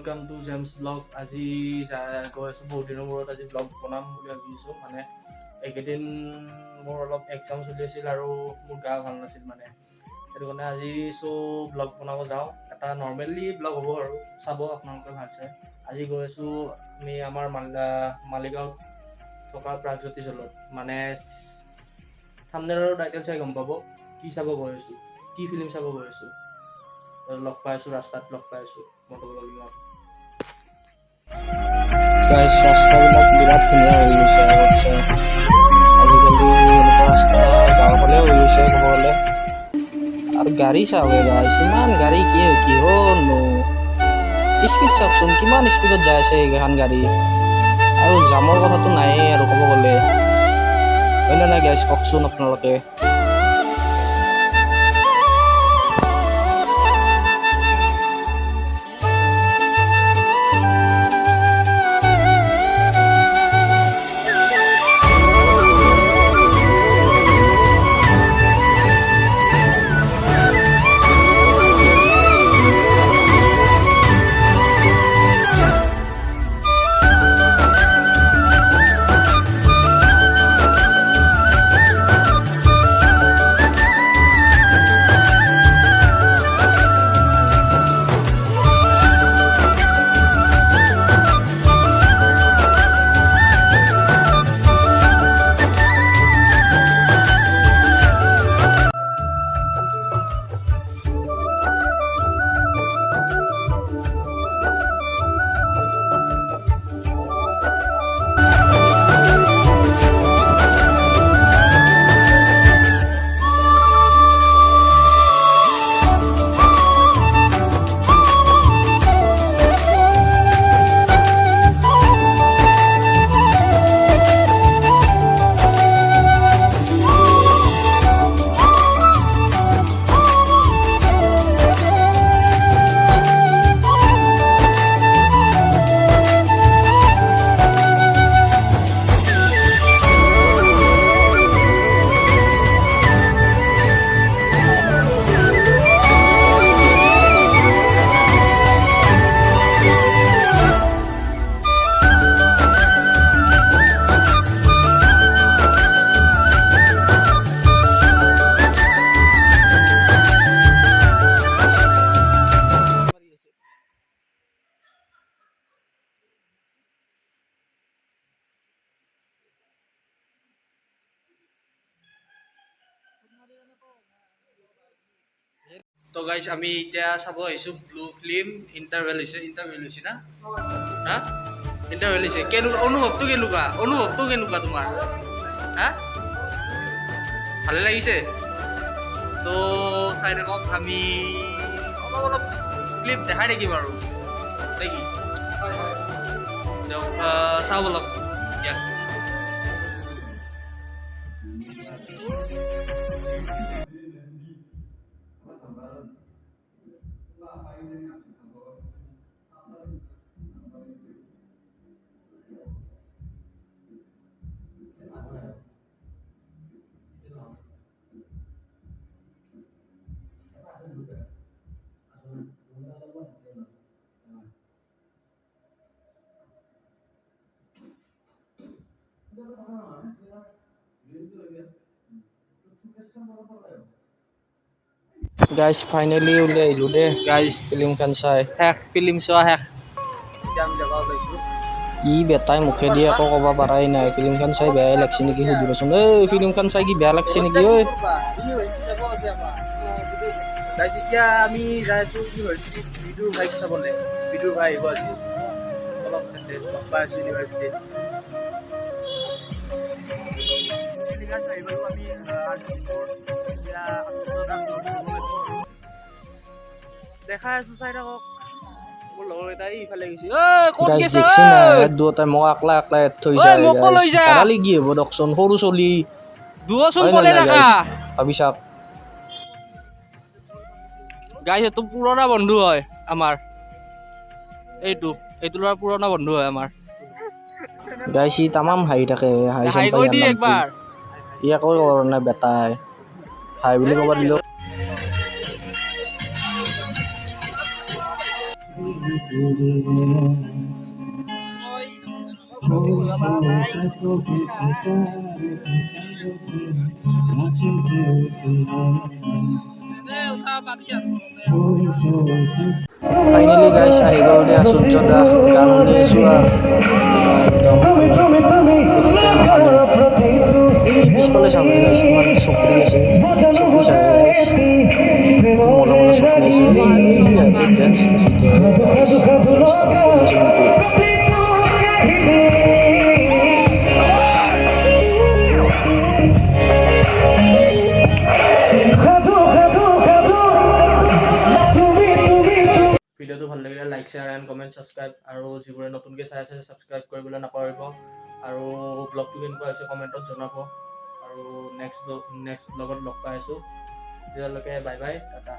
Welcome to James blog. আজি গৈ আছোঁ বহুত দিনৰ মূৰত আজি ব্লগ বনাম বুলি ভাবিছোঁ। মানে এইকেইদিন মোৰ অলপ এক্সাম চলি আছিল আৰু মোৰ গা ভাল নাছিল, মানে সেইটো কাৰণে আজি ব্লগ বনাব যাওঁ। এটা নৰ্মেলি ব্লগ হ'ব আৰু চাব আপোনালোকে ভালছে। আজি গৈ আছোঁ আমি আমাৰ মালিগাঁৱত থকা প্ৰাগজ্যোতিষ হলত। মানে থাম্বনেইল আৰু টাইটেল চাই গম পাব কি চাব গৈ আছোঁ, কি ফিল্ম চাব গৈ আছোঁ। লগ পাই আছোঁ, ৰাস্তাত লগ পাই আছোঁ মটৰব্লগিঙত। গাইছ, ৰাস্তাবিলাক বিৰাট ধুনীয়া হৈ গৈছে আগতছে। আজিকালি এনেকুৱা ৰাস্তা গাঁৱৰ ফালে হৈ গৈছে ক'ব গ'লে। আৰু গাড়ী চাওঁগে গাইছ, ইমান গাড়ী কিহৰনো স্পীড চাওকচোন, কিমান স্পীডত যাই আছে এইকেইখন গাড়ী। আৰু জামৰ কথাটো নায়েই আৰু ক'ব গ'লে, হয়নে নাই গাইছ, কওকচোন আপোনালোকে। তো গাইছ, আমি এতিয়া চাব আহিছোঁ ব্লু ফিল্ম। ইণ্টাৰভেল হৈছে না? হা, ইণ্টাৰভেল হৈছে। অনুভৱটো কেনেকুৱা তোমাৰ? হা, ভালে লাগিছে? তো চাই থাকক, আমি অলপ ক্লিপ দেখাই থাকিম আৰু নেকি? দিয়ক, চাওঁ বলক এতিয়া। গাইছ, ফাইনেলি উলিয়াই আহিলোঁ দেই গাইছ, ফিল্মখন চাই। ফিল্ম চোৱা শেষ। এতিয়া আমি যাব ওলাইছোঁ। ই বেটাই মুখেদি একো ক'ব পৰাই নাই। ফিল্মখন চাই বেয়াই লাগছে নেকি সুধিবচোন। ফিল্মখন চাই কি বেয়া লাগছে নেকি? এতিয়া আমি যাই আছোঁ ইউনিভাৰ্চিটিত বিদুৰ ভাইক চাবলৈ। বিদুৰ ভাই আহিব আজি, অলপ লগ পাই আছোঁ ইউনিভাৰ্চিটিত। দেখাই আছোঁ, চাই থাকক। মোৰ লগৰ এটাই ইফালে গৈছে। গাইছ দেখছি না, দুটাই মোক আকলা থৈ যায়। গাড়ী কি হ'ব দকচোন, সৰু চলি ভাবি চাওক। গাইছ, এইটো পুৰণা বন্ধু হয় আমাৰ। এইটো ল'ৰা পুৰণা বন্ধু হয় আমাৰ। গাইছ, ই তামাম হাঁহি থাকে, হাঁহি হাই কৈ দি একবাৰ। ই একো কৰা নাই বেটাই, হাঁহি বুলি ক'ব দিলেও ফাইনেলি গাইছ আহি গ'ল দিয়া সূৰ্যদা গান শুনি আছোঁ আৰু একদম গোটেই মহালে এই পিছফালে চাব গাইছ কিমান চকৰি আছে চকৰি চাব গাইছ মজা মজা চকৰি আছে ইয়াতে ডেন্স আছে গাইছ ডেন্স আছে কিন্তু ভিডিঅ'টো ভাল লাগিলে like share and comment subscribe আৰু যিবোৰে নতুনকৈ চাই আছে ছাবস্ক্ৰাইব কৰিবলৈ নাপাহৰিব আৰু ব্লগটো কেনেকুৱা হৈছে কমেণ্টত জনাব আৰু নেক্সট ব্লগত লগ পাই আছোঁ তেতিয়ালৈকে বাই বাই টাটা